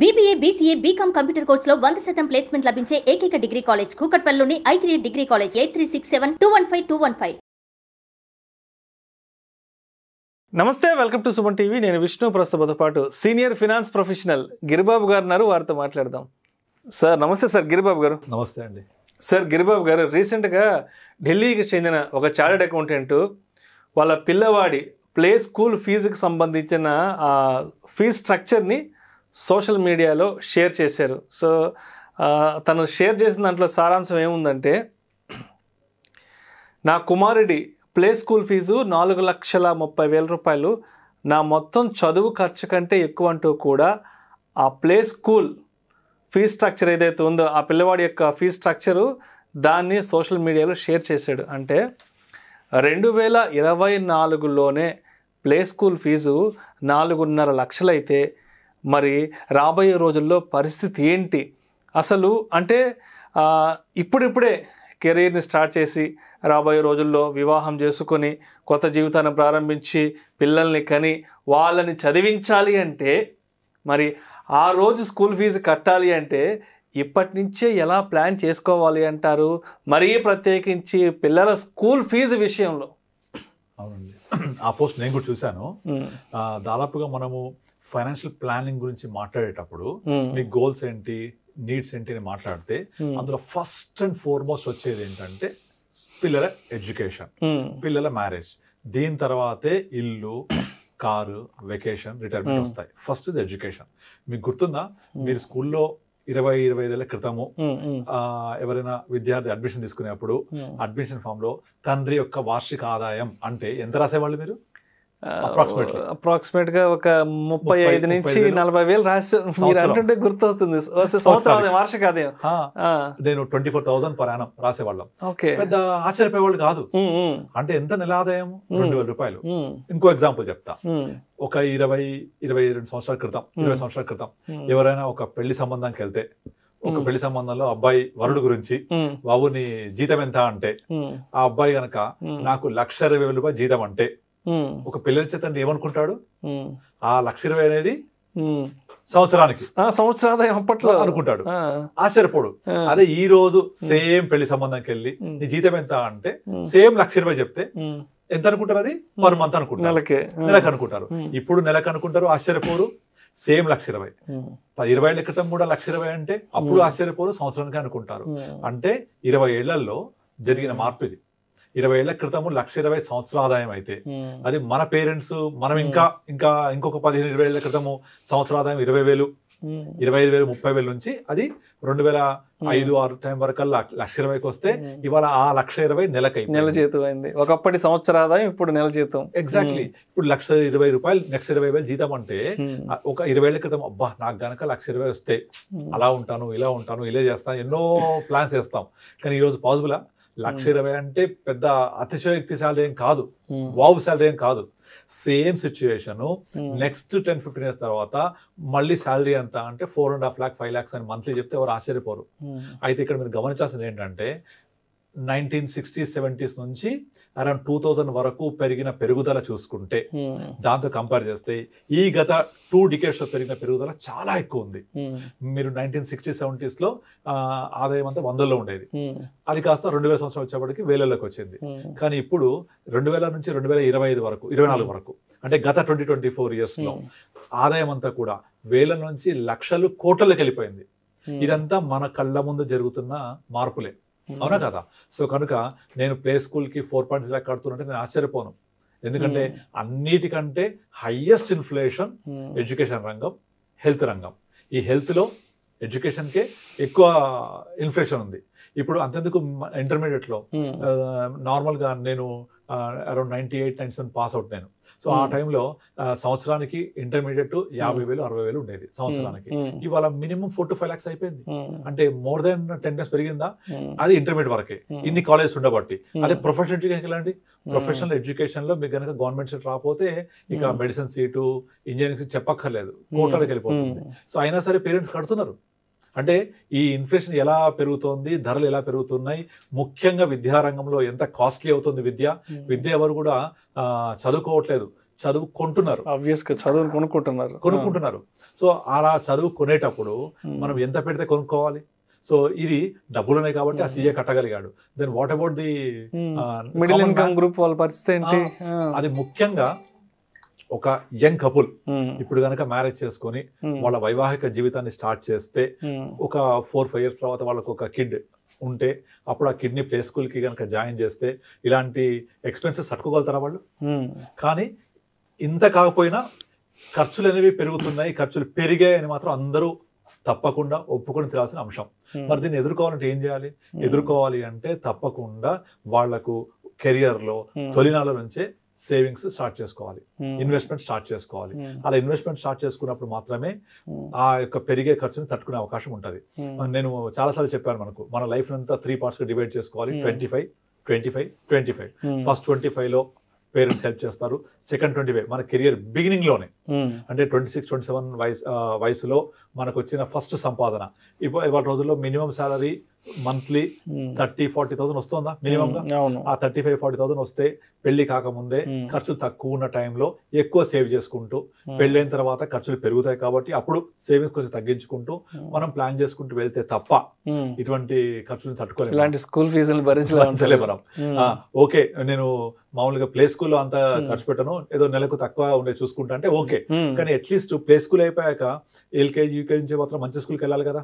BBA, BCA, BCom computer కోర్సులో 100% placement లభించే ఏకైక డిగ్రీ కాలేజ్ కూకట్పల్లిలోని i3 డిగ్రీ కాలేజ్ 8367215215. నమస్తే, వెల్కమ్ టు సుమన్ టీవీ. నేను విష్ణు. ప్రస్తుతంతో పాటు సీనియర్ ఫినాన్స్ ప్రొఫెషనల్ గిరిబాబు గారు ఉన్నారు. వారితో మాట్లాడదాం. సార్ నమస్తే. సార్ గిరిబాబు గారు. నమస్తే అండి. సార్ గిరిబాబు గారు, రీసెంట్గా ఢిల్లీకి చెందిన ఒక చార్టెడ్ అకౌంటెంట్ వాళ్ళ పిల్లవాడి ప్లే స్కూల్ ఫీజుకి సంబంధించిన ఫీజ్ స్ట్రక్చర్ని సోషల్ మీడియాలో షేర్ చేశారు. సో తను షేర్ చేసిన దాంట్లో సారాంశం ఏముందంటే, నా కుమారుడి ప్లే స్కూల్ ఫీజు 4,30,000 రూపాయలు, నా మొత్తం చదువు ఖర్చు కంటే ఎక్కువ అంటూ కూడా ఆ ప్లే స్కూల్ ఫీజ్ స్ట్రక్చర్ ఏదైతే ఉందో ఆ పిల్లవాడి యొక్క ఫీజ్ స్ట్రక్చరు దాన్ని సోషల్ మీడియాలో షేర్ చేశాడు. అంటే 2024లోనే ప్లే స్కూల్ ఫీజు 4.5 లక్షలు అయితే మరి రాబోయే రోజుల్లో పరిస్థితి ఏంటి అసలు? అంటే ఇప్పుడిప్పుడే కెరీర్ని స్టార్ట్ చేసి రాబోయే రోజుల్లో వివాహం చేసుకొని కొత్త జీవితాన్ని ప్రారంభించి పిల్లల్ని కని వాళ్ళని చదివించాలి అంటే, మరి ఆ రోజు స్కూల్ ఫీజు కట్టాలి అంటే ఇప్పటి నుంచే ఎలా ప్లాన్ చేసుకోవాలి అంటారు? మరీ ప్రత్యేకించి పిల్లల స్కూల్ ఫీజు విషయంలో. అవునండి, ఆ పోస్ట్ నేను కూడా చూశాను. దాదాపుగా మనము ఫైనాన్షియల్ ప్లానింగ్ గురించి మాట్లాడేటప్పుడు మీ గోల్స్ ఏంటి, నీడ్స్ ఏంటి అని మాట్లాడితే అందులో ఫస్ట్ అండ్ ఫార్మోస్ట్ వచ్చేది ఏంటంటే పిల్లల ఎడ్యుకేషన్, పిల్లల మ్యారేజ్, దీని తర్వాతే ఇల్లు, కారు, వెకేషన్, రిటైర్మెంట్ వస్తాయి. First is education. మీకు గుర్తుందా, మీరు స్కూల్లో 20-25 ఏళ్ల క్రితము ఎవరైనా విద్యార్థి అడ్మిషన్ తీసుకునేప్పుడు అడ్మిషన్ ఫామ్ లో తండ్రి యొక్క వార్షిక ఆదాయం అంటే ఎంత రాసేవాళ్ళు మీరు? అప్రాక్సిమేట్ గా ఒక 35 నుంచి 40,000 రాసి మీరు అంటుంటే గుర్తొస్తుంది. సంవత్సరం వార్షిక ఆదాయం నేను 24,000 per annum రాసేవాళ్ళం. పెద్ద ఆశ్చర్యపోయేవాళ్ళు కాదు. అంటే ఎంత నెల ఆదాయం? 2,000 రూపాయలు. ఇంకో ఎగ్జాంపుల్ చెప్తా. ఒక 20-22 సంవత్సరాల క్రితం, 20 సంవత్సరాల క్రితం ఎవరైనా ఒక పెళ్లి సంబంధానికి వెళ్తే, ఒక పెళ్లి సంబంధంలో అబ్బాయి వరుడు గురించి, బాబు నీ జీతం ఎంత అంటే, ఆ అబ్బాయి గనక నాకు 1,20,000 రూపాయలు జీతం అంటే ఒక పిల్లల చేత ఏమనుకుంటాడు? ఆ 1,20,000 అనేది సంవత్సరానికి సంవత్సరాదాయం అప్పట్లో అనుకుంటాడు. ఆశ్చర్యపోడు. అదే ఈ రోజు సేమ్ పెళ్లి సంబంధానికి వెళ్ళి నీ జీతం ఎంత అంటే సేమ్ 1,20,000 చెప్తే ఎంత అనుకుంటారు? అది పర్ మంత్ అనుకుంటారు, నెలకు అనుకుంటారు. ఇప్పుడు నెలకు అనుకుంటారు, ఆశ్చర్యపోరు. సేమ్ 1,20,000. 20 ఏళ్ల క్రితం కూడా 1,20,000 అంటే అప్పుడు ఆశ్చర్యపోరు, సంవత్సరానికి అనుకుంటారు. అంటే 20 ఏళ్లలో జరిగిన మార్పు ఇది. 20 ఏళ్ల క్రితము 1,20,000 సంవత్సర ఆదాయం అయితే, అది మన పేరెంట్స్, మనం ఇంకొక 15-20 ఏళ్ల క్రితము సంవత్సర ఆదాయం 20,000, 25,000, 30,000 నుంచి అది 2005-6 టైం వరకు 1,20,000కి వస్తే ఇవాళ ఆ 1,20,000 నెల జీతం అయింది. ఒకప్పటి సంవత్సర ఆదాయం ఇప్పుడు నెల జీతం. ఎగ్జాక్ట్లీ. ఇప్పుడు 1,20,000 రూపాయలు, 1,20,000 జీతం అంటే ఒక 20 ఏళ్ల క్రితం అబ్బా నాకు గనక 1,20,000 వస్తే అలా ఉంటాను, ఇలా ఉంటాను, ఇలా చేస్తాను, ఎన్నో ప్లాన్స్ చేస్తాం. కానీ ఈరోజు పాసిబులా? 1,20,000 అంటే పెద్ద అతిశయోక్తి శాలరీ ఏం కాదు, వావ్ శాలరీ ఏం కాదు. సేమ్ సిచ్యువేషన్ నెక్స్ట్ 10-15 ఇయర్స్ తర్వాత మళ్ళీ శాలరీ ఎంత అంటే 4.5 lakh 5 lakhs అని మంత్లీ చెప్తే ఎవరు ఆశ్చర్యపోరు. అయితే ఇక్కడ మీరు గమనించాల్సింది ఏంటంటే 1960s 70s నుంచి అరౌండ్ 2000 వరకు పెరిగిన పెరుగుదల చూసుకుంటే దాంతో కంపేర్ చేస్తే ఈ గత 2 decades లో పెరిగిన పెరుగుదల చాలా ఎక్కువ ఉంది. మీరు 1960s 70s లో ఆదాయం అంతా 100లో ఉండేది, అది కాస్త 2000 సంవత్సరం వచ్చేప్పటికి వేలలోకి వచ్చింది. కానీ ఇప్పుడు 2000 నుంచి 2025 వరకు, 24 వరకు, అంటే గత 20-24 years లో ఆదాయం అంతా కూడా వేల నుంచి లక్షలు, కోట్లకి వెళ్ళిపోయింది. ఇదంతా మన కళ్ళ ముందు జరుగుతున్న మార్పులే, అవునా కదా? సో కనుక నేను ప్లే స్కూల్ కి 4.3 lakh కడుతున్నట్టే నేను ఆశ్చర్యపోను. ఎందుకంటే అన్నిటికంటే హైయెస్ట్ ఇన్ఫ్లేషన్ ఎడ్యుకేషన్ రంగం, హెల్త్ రంగం. ఈ హెల్త్ లో ఎడ్యుకేషన్ కే ఎక్కువ ఇన్ఫ్లేషన్ ఉంది. ఇప్పుడు అంతెందుకు ఇంటర్మీడియట్ లో నార్మల్ గా నేను అరౌండ్ 98-97 పాస్ అవుట్ నేను. సో ఆ టైంలో సంవత్సరానికి ఇంటర్మీడియట్ 50,000 60,000 ఉండేది సంవత్సరానికి. ఇవాళ మినిమం 4-5 lakhs అయిపోయింది. అంటే మోర్ దెన్ 10 times పెరిగిందా? అది ఇంటర్మీడియట్ వరకే, ఇన్ని కాలేజెస్ ఉండబట్టి. అదే ప్రొఫెషనల్ ఎడ్యుకేషన్ వెళ్ళండి, ప్రొఫెషనల్ ఎడ్యుకేషన్ లో మీకు కనుక గవర్నమెంట్ సీట్ రాకపోతే ఇక మెడిసిన్ సీటు, ఇంజనీరింగ్ సీట్ చెప్పక్కర్లేదు, కోట్లకి వెళ్ళిపోతుంది. సో అయినా సరే పేరెంట్స్ కడుతున్నారు. అంటే ఈ ఇన్ఫ్లేషన్ ఎలా పెరుగుతోంది, ధరలు ఎలా పెరుగుతున్నాయి, ముఖ్యంగా విద్యారంగంలో ఎంత కాస్ట్లీ అవుతుంది విద్య. విద్య ఎవరు కూడా చదువుకోవట్లేదు, చదువుకుంటున్నారు, ఆబ్వియస్గా చదువును కొనుక్కుంటున్నారు. సో అలా చదువు కొనేటప్పుడు మనం ఎంత పెడితే కొనుక్కోవాలి? సో ఇది డబ్బులు ఉన్నాయి కాబట్టి ఆ సీఏ కట్టగలిగాడు. Then what about the middle income group వాళ్ళ పరిస్థితి ఏంటి? అది ముఖ్యంగా ఒక యంగ్ కపుల్ ఇప్పుడు కనుక మ్యారేజ్ చేసుకొని వాళ్ళ వైవాహిక జీవితాన్ని స్టార్ట్ చేస్తే ఒక 4-5 years తర్వాత వాళ్ళకు ఒక కిడ్ ఉంటే అప్పుడు ఆ కిడ్ని ప్లే స్కూల్కి కనుక జాయిన్ చేస్తే ఇలాంటి ఎక్స్పెన్సెస్ తట్టుకోగలుగుతారా వాళ్ళు? కానీ ఇంత కాకపోయినా ఖర్చులు అనేవి పెరుగుతున్నాయి, ఖర్చులు పెరిగాయని మాత్రం అందరూ తప్పకుండా ఒప్పుకొని తినాల్సిన అంశం. మరి దీన్ని ఎదుర్కోవాలంటే ఏం చేయాలి? ఎదుర్కోవాలి అంటే తప్పకుండా వాళ్లకు కెరియర్లో తొలినాళ్ళ నుంచే సేవింగ్స్ స్టార్ట్ చేసుకోవాలి, ఇన్వెస్ట్మెంట్ స్టార్ట్ చేసుకోవాలి. అలా ఇన్వెస్ట్మెంట్ స్టార్ట్ చేసుకున్నప్పుడు మాత్రమే ఆ యొక్క పెరిగే ఖర్చుని తట్టుకునే అవకాశం ఉంటుంది. నేను చాలాసార్లు చెప్పాను, మన లైఫ్ అంతా 3 parts గా డివైడ్ చేసుకోవాలి. 25-25-25. ఫస్ట్ 25లో పేరెంట్స్ హెల్ప్ చేస్తారు. సెకండ్ 25 మన కెరియర్ బిగినింగ్ లోనే, అంటే 26-27 వయసులో మనకు వచ్చిన ఫస్ట్ సంపాదన. ఇవాళ రోజుల్లో మినిమం శాలరీ మంత్లీ 30-40,000 వస్తుందా మినిమం గా? ఆ 35-40,000 వస్తే పెళ్లి కాకముందే ఖర్చు తక్కువ ఉన్న టైంలో ఎక్కువ సేవ్ చేసుకుంటూ, పెళ్ళైన తర్వాత ఖర్చులు పెరుగుతాయి కాబట్టి అప్పుడు సేవింగ్స్ కొంచెం తగ్గించుకుంటూ మనం ప్లాన్ చేసుకుంటూ వెళ్తే తప్ప ఇటువంటి ఖర్చులు తట్టుకోలేము. ఇలాంటి స్కూల్ ఫీజులు భరించలేము మనం. ఓకే, నేను మామూలుగా ప్లే స్కూల్లో అంత ఖర్చు పెట్టను, ఏదో నెలకు తక్కువ ఉండే చూసుకుంటా అంటే ఓకే. కానీ అట్లీస్ట్ ప్లే స్కూల్ అయిపోయాక ఎల్కేజీ యూకేజీ నుంచి మాత్రం మంచి స్కూల్కి వెళ్ళాలి కదా.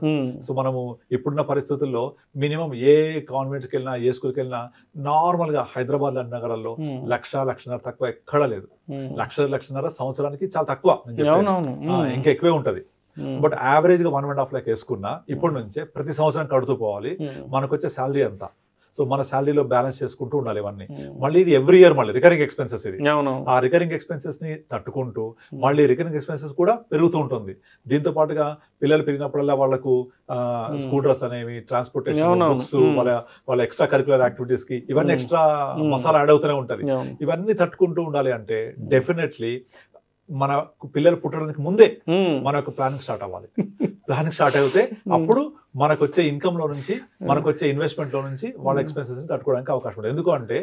సో మనము ఇప్పుడున్న పరిస్థితుల్లో మినిమం ఏ కాన్వెంట్కి వెళ్ళినా ఏ స్కూల్కి వెళ్ళినా నార్మల్ గా హైదరాబాద్ లాంటి నగరాల్లో 1,00,000-1,50,000 తక్కువ ఎక్కడ లేదు. 1,00,000-1,50,000 సంవత్సరానికి చాలా తక్కువ, ఇంకా ఎక్కువే ఉంటది. బట్ యావరేజ్ గా 1.5 lakh వేసుకున్నా ఇప్పటి నుంచే ప్రతి సంవత్సరం కడుతూ పోవాలి. మనకు వచ్చే శాలరీ అంతా, సో మన శాలరీలో బ్యాలెన్స్ చేసుకుంటూ ఉండాలి ఇవన్నీ. మళ్ళీ ఇది ఎవ్రీ ఇయర్ మళ్ళీ రికరింగ్ ఎక్స్పెన్సెస్. ఇది ఆ రికరింగ్ ఎక్స్పెన్సెస్ ని తట్టుకుంటూ మళ్ళీ రికరింగ్ ఎక్స్పెన్సెస్ కూడా పెరుగుతూ ఉంటుంది. దీంతో పాటుగా పిల్లలు పెరిగినప్పుడల్లా వాళ్ళకు స్కూల్ డ్రెస్ అనేవి, ట్రాన్స్పోర్టేషన్, బుక్స్, వాళ్ళ ఎక్స్ట్రా కరిక్యులర్ యాక్టివిటీస్ కి ఇవన్నీ ఎక్స్ట్రా మసాలా యాడ్ అవుతూనే ఉంటది. ఇవన్నీ తట్టుకుంటూ ఉండాలి అంటే డెఫినెట్లీ మన పిల్లలు పుట్టడానికి ముందే మనకు ప్లానింగ్ స్టార్ట్ అవ్వాలి. ప్లానింగ్ స్టార్ట్ అయితే అప్పుడు మనకు వచ్చే ఇన్కమ్ లో నుంచి, మనకు వచ్చే ఇన్వెస్ట్మెంట్ లో నుంచి వాళ్ళ ఎక్స్పెన్సెస్ ని తట్టుకోవడానికి అవకాశం ఉంటుంది. ఎందుకు అంటే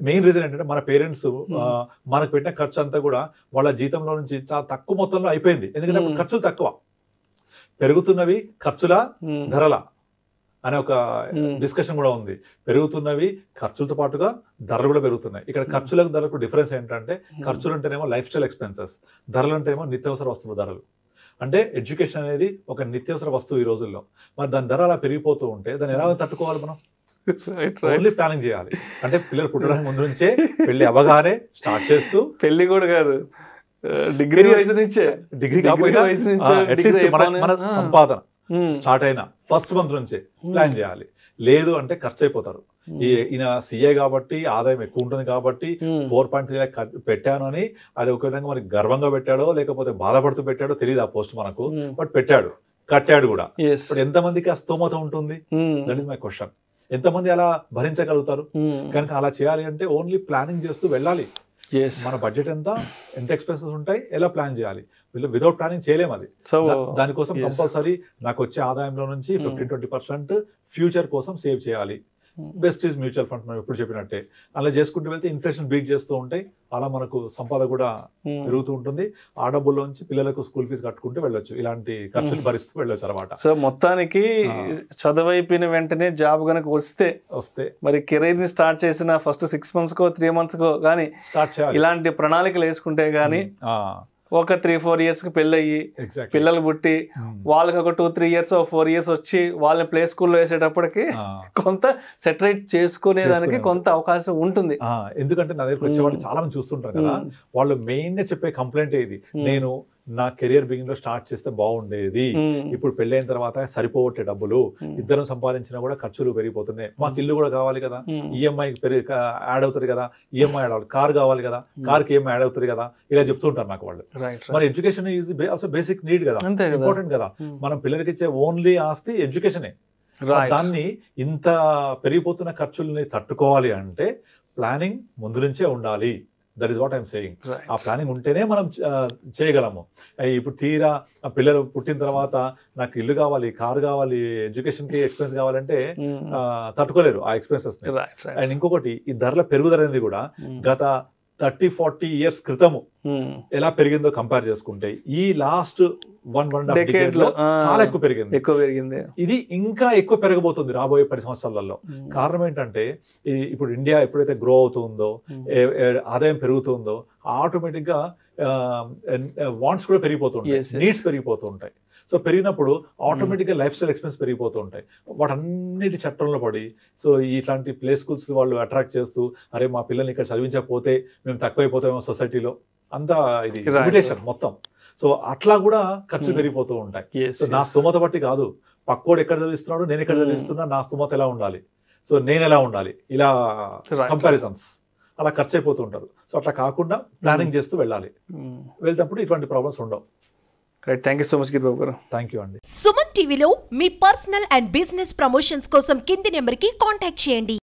మెయిన్ రీజన్ ఏంటంటే మన పేరెంట్స్ మనకు పెట్టిన ఖర్చు అంతా కూడా వాళ్ళ జీతంలో నుంచి చాలా తక్కువ మొత్తంలో అయిపోయింది. ఎందుకంటే ఖర్చులు తక్కువ, పెరుగుతున్నవి ఖర్చుల ధరల అనే ఒక డిస్కషన్ కూడా ఉంది. పెరుగుతున్నవి ఖర్చులతో పాటుగా ధరలు కూడా పెరుగుతున్నాయి. ఇక్కడ ఖర్చులకు ధరలకు డిఫరెన్స్ ఏంటంటే ఖర్చులు అంటేనేమో లైఫ్ స్టైల్ ఎక్స్పెన్సెస్, ధరలు అంటేనేమో నిత్యావసర వస్తువుల ధరలు. అంటే ఎడ్యుకేషన్ అనేది ఒక నిత్యావసర వస్తువు ఈ రోజుల్లో. మరి దాని ధర అలా పెరిగిపోతూ ఉంటే దాన్ని ఎలా తట్టుకోవాలి? మనం ఓన్లీ ప్లానింగ్ చేయాలి. అంటే పిల్లలు పుట్టడానికి ముందు నుంచే, పెళ్లి అవగానే స్టార్ట్ చేస్తూ, పెళ్లి కూడా కాదు డిగ్రీ వయసు నుంచే, డిగ్రీ మన సంపాదన స్టార్ట్ అయిన ఫస్ట్ మంత్ నుంచే ప్లాన్ చేయాలి. లేదు అంటే ఖర్చు అయిపోతారు. ఈయన సీఏ కాబట్టి ఆదాయం ఎక్కువ ఉంటుంది కాబట్టి 4.3 lakh పెట్టాను అని అది ఒక విధంగా మనకి గర్వంగా పెట్టాడో లేకపోతే బాధపడుతూ పెట్టాడో తెలియదు ఆ పోస్ట్ మనకు. బట్ పెట్టాడు, కట్టాడు కూడా. బట్ ఎంతమందికి ఆ స్తోమత ఉంటుంది? That is my question. ఎంతమంది అలా భరించగలుగుతారు? కనుక అలా చేయాలి అంటే ఓన్లీ ప్లానింగ్ చేస్తూ వెళ్ళాలి. మన బడ్జెట్ ఎంత ఎక్స్పెన్సెస్ ఉంటాయి, ఎలా ప్లాన్ చేయాలి. వితౌట్ ప్లానింగ్ చేయలేము అది. దానికోసం కంపల్సరీ నాకు వచ్చే ఆదాయంలో నుంచి 15-20% ఫ్యూచర్ కోసం సేవ్ చేయాలి. బెస్ట్ ఈజ్ మ్యూచువల్ ఫండ్, మనం ఎప్పుడు చెప్పినట్టే. అలా చేసుకుంటూ వెళ్తే ఇన్ఫ్లేషన్ బీట్ చేస్తూ ఉంటాయి, అలా మనకు సంపద కూడా పెరుగుతూ ఉంటుంది. ఆ డబ్బుల్లోంచి పిల్లలకు స్కూల్ ఫీజు కట్టుకుంటూ వెళ్ళొచ్చు, ఇలాంటి ఖర్చులు భరిస్తూ వెళ్ళొచ్చు అనమాట. సో మొత్తానికి చదువు అయిపోయిన వెంటనే జాబ్ కనుక వస్తే మరి కెరీర్ ని స్టార్ట్ చేసిన ఫస్ట్ 6 months 3 months కానీ స్టార్ట్ చేయాలి. ఇలాంటి ప్రణాళికలు వేసుకుంటే గానీ ఒక 3-4 years కి పెళ్ళయ్యి పిల్లలు పుట్టి వాళ్ళకి ఒక 2-3 years 4 years వచ్చి వాళ్ళని ప్లే స్కూల్లో వేసేటప్పటికి కొంత సెటరేట్ చేసుకునేదానికి కొంత అవకాశం ఉంటుంది. ఎందుకంటే నా దగ్గరకు వచ్చేవాళ్ళు చాలా మంది చూస్తుంటారు కదా, వాళ్ళు మెయిన్ గా చెప్పే కంప్లైంట్ ఇది, నేను నా కెరియర్ బిగిన్ లో స్టార్ట్ చేస్తే బాగుండేది, ఇప్పుడు పెళ్ళైన తర్వాత సరిపోవట్టే డబ్బులు, ఇద్దరం సంపాదించినా కూడా ఖర్చులు పెరిగిపోతున్నాయి, మాకు ఇల్లు కూడా కావాలి కదా, ఈఎంఐ యాడ్ అవుతుంది కదా, ఈఎంఐ యాడ్ అవ్వాలి, కార్ కావాలి కదా, కార్కి ఈఎంఐ యాడ్ అవుతుంది కదా, ఇలా చెప్తుంటారు నాకు వాళ్ళు. మరి education is also basic need కదా, ఇంపార్టెంట్ కదా. మనం పిల్లలకి ఇచ్చే ఓన్లీ ఆస్తి ఎడ్యుకేషనే. దాన్ని ఇంత పెరిగిపోతున్న ఖర్చుల్ని తట్టుకోవాలి అంటే ప్లానింగ్ ముందు నుంచే ఉండాలి. That is what I'm saying. ఆ ప్లానింగ్ ఉంటేనే మనం చేయగలము. ఇప్పుడు తీరా పిల్లలు పుట్టిన తర్వాత నాకు ఇల్లు కావాలి, కారు కావాలి, ఎడ్యుకేషన్ కి ఎక్స్పెన్స్ కావాలంటే తట్టుకోలేరు ఆ ఎక్స్పెన్సెస్. అండ్ ఇంకొకటి, ఈ ధరల పెరుగుదల అనేది కూడా గత 30-40 ఇయర్స్ క్రితము ఎలా పెరిగిందో కంపేర్ చేసుకుంటే ఈ లాస్ట్ 1.5 decade లో చాలా ఎక్కువ పెరిగింది. ఇది ఇంకా ఎక్కువ పెరగబోతుంది రాబోయే 10 సంవత్సరాలలో. కారణం ఏంటంటే ఇప్పుడు ఇండియా ఎప్పుడైతే గ్రో అవుతుందో, ఆదాయం పెరుగుతుందో, ఆటోమేటిక్ గా వాంట్స్ కూడా పెరిగిపోతుంటాయి, నీడ్స్ పెరిగిపోతూ ఉంటాయి. సో పెరిగినప్పుడు ఆటోమేటిక్ గా లైఫ్ స్టైల్ ఎక్స్పెన్స్ పెరిగిపోతూ ఉంటాయి. వాటన్నిటి చట్టంలో పడి సో ఇట్లాంటి ప్లే స్కూల్స్ వాళ్ళు అట్రాక్ట్ చేస్తూ, అరే మా పిల్లల్ని ఇక్కడ చదివించకపోతే మేము తక్కువైపోతామేమో సొసైటీలో, అంతా ఇది లిమిటేషన్ మొత్తం. సో అట్లా కూడా ఖర్చు పెరిగిపోతూ ఉంటాయి. సో నా స్తోమత బట్టి కాదు, పక్కోడు ఎక్కడ చదివిస్తున్నాడు, నేను ఎక్కడ చదివిస్తున్నా, నా స్తోమత ఎలా ఉండాలి, సో నేను ఎలా ఉండాలి, ఇలా కంపారిజన్స్ అలా ఖర్చు అయిపోతూ ఉంటారు. సో అట్లా కాకుండా ప్లానింగ్ చేస్తూ వెళ్ళాలి. వెళ్తేప్పుడు ఇటువంటి ప్రాబ్లమ్స్ ఉండవు. Thank you so much Giribabu గారు. థ్యాంక్ యూ అండి. సుమన్ టీవీలో మీ పర్సనల్ అండ్ బిజినెస్ ప్రమోషన్స్ కోసం కింది నెంబర్కి కాంటాక్ట్ చేయండి.